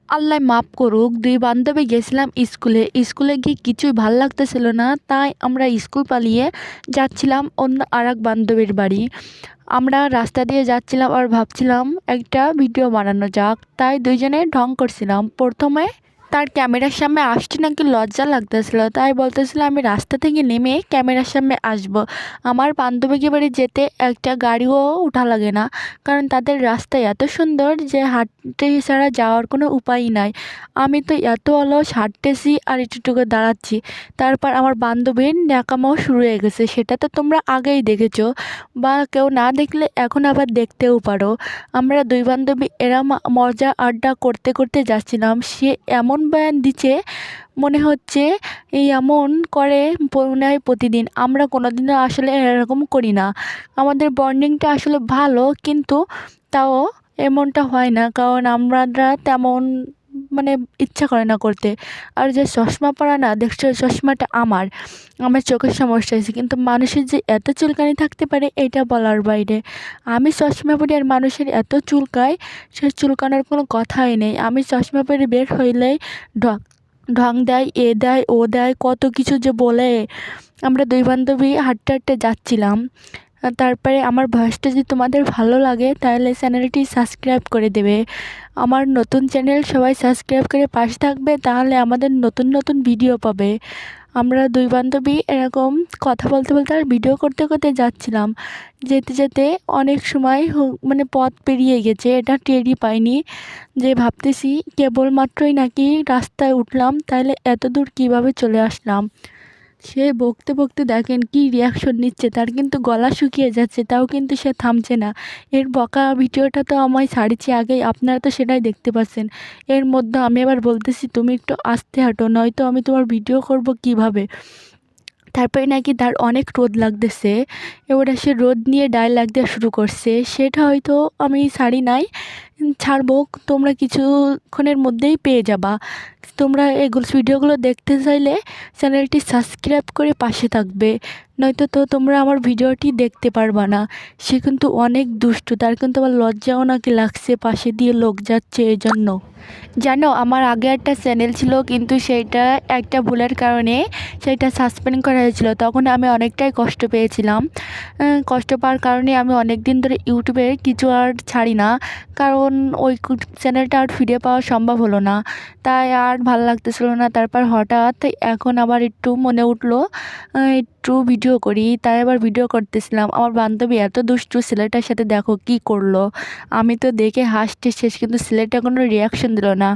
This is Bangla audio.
আল্লাহ মাফ করুক, ২ বান্ধবী গেছিলাম স্কুলে। স্কুলে গিয়ে কিছুই ভাল লাগতেছিল না। তাই আমরা স্কুল পালিয়ে যাচ্ছিলাম অন্য আরেক বান্ধবীর বাড়ি। আমরা রাস্তা দিয়ে যাচ্ছিলাম আর ভাবছিলাম একটা ভিডিও বানানো যাক। তাই ২ জনে ঢং করছিলাম। প্রথমে তার ক্যামেরার সামনে আসতে নাকি লজ্জা লাগতেছিল। তাই বলতেছিল আমি রাস্তা থেকে নেমে ক্যামেরার সামনে আসব। আমার বান্ধবীকে বাড়ি যেতে একটা গাড়িও উঠা লাগে না, কারণ তাদের রাস্তা এত সুন্দর যে হাঁটতে ছাড়া যাওয়ার কোনো উপায় নাই। আমি তো এত অলস, হাঁটতেছি আর একটুটুকু দাঁড়াচ্ছি। তারপর আমার বান্ধবীর ন্যাকামো শুরু হয়ে গেছে। সেটা তো তোমরা আগেই দেখেছো, বা কেউ না দেখলে এখন আবার দেখতেও পারো। আমরা ২ বান্ধবী এরম মজা আড্ডা করতে করতে যাচ্ছিলাম। সে এমন বয়ান দিচ্ছে মনে হচ্ছে এই এমন করে মনে হয় প্রতিদিন। আমরা কোনোদিনও আসলে এরকম করি না। আমাদের বন্ডিংটা আসলে ভালো, কিন্তু তাও এমনটা হয় না, কারণ আমরা তেমন মানে ইচ্ছা করে না করতে। আর যে চশমা পরা না দেখছো, চশমাটা আমার চোখের সমস্যা হয়েছে, কিন্তু মানুষের যে এত চুলকানি থাকতে পারে এটা বলার বাইরে। আমি চশমা পরি আর মানুষের এত চুলকায়, সে চুলকানোর কোনো কথাই নেই। আমি চশমা পরে বের হইলেই ঢং ঢং দেয়, এ দেয়, ও দেয়, কত কিছু যে বলে। আমরা ২ বান্ধবী হাঁটতে হাঁটতে যাচ্ছিলাম। তারপরে আমার ভয়েসটা যদি তোমাদের ভালো লাগে তাহলে চ্যানেলটি সাবস্ক্রাইব করে দেবে। আমার নতুন চ্যানেল, সবাই সাবস্ক্রাইব করে পাশে থাকবে, তাহলে আমাদের নতুন নতুন ভিডিও পাবে। আমরা ২ বান্ধবী এরকম কথা বলতে বলতে আর ভিডিও করতে করতে যাচ্ছিলাম। যেতে যেতে অনেক সময় মানে পথ পেরিয়ে গেছে, এটা টেরই পাইনি। যে ভাবতেছি কেবলমাত্রই নাকি রাস্তায় উঠলাম, তাহলে এত দূর কীভাবে চলে আসলাম। সে বকতে বকতে দেখেন কি রিয়াকশন নিচ্ছে, তার কিন্তু গলা শুকিয়ে যাচ্ছে, তাও কিন্তু সে থামছে না। এর বকা ভিডিওটা তো আমায় ছাড়িয়েছি আগেই, আপনারা তো সেটাই দেখতে পাচ্ছেন। এর মধ্যে আমি আবার বলতেছি তুমি একটু আস্তে হাঁটো, নয়তো আমি তোমার ভিডিও করব কিভাবে। তারপরে নাকি তার অনেক রোদ লাগতেছে, এবারে সে রোদ নিয়ে ডায়লগ দেওয়া শুরু করছে। সেটা হয়তো আমি ছাড়ি নাই, ছাড়বো, তোমরা কিছুক্ষণের মধ্যেই পেয়ে যাবা। তোমরা এগুলো ভিডিওগুলো দেখতে চাইলে চ্যানেলটি সাবস্ক্রাইব করে পাশে থাকবে, নয়তো তো তোমরা আমার ভিডিওটি দেখতে পারবা না। সে কিন্তু অনেক দুষ্টু, তার কিন্তু আবার লজ্জাও নাকি লাগছে, পাশে দিয়ে লোক যাচ্ছে এই জন্য। জানো, আমার আগে একটা চ্যানেল ছিল, কিন্তু সেইটা একটা ভুলের কারণে সেইটা সাসপেন্ড করা হয়েছিল। তখন আমি অনেকটাই কষ্ট পেয়েছিলাম। কষ্ট পাওয়ার কারণে আমি অনেক দিন ধরে ইউটিউবে কিছু আর ছাড়ি না, কারণ ওই চ্যানেলটা আর ফিরে পাওয়া সম্ভব হলো না। তাই আর ভালো লাগতেছিল না। তারপর হঠাৎ এখন আবার একটু মনে উঠলো একটু ভিডিও করি, তাই আবার ভিডিও করতেছিলাম। আমার বান্ধবী এত দুষ্টু, ছেলেটার সাথে দেখো কি করলো। আমি তো দেখে হাসতে শেষ, কিন্তু ছেলেটা কোনো রিয়াকশন দিল না।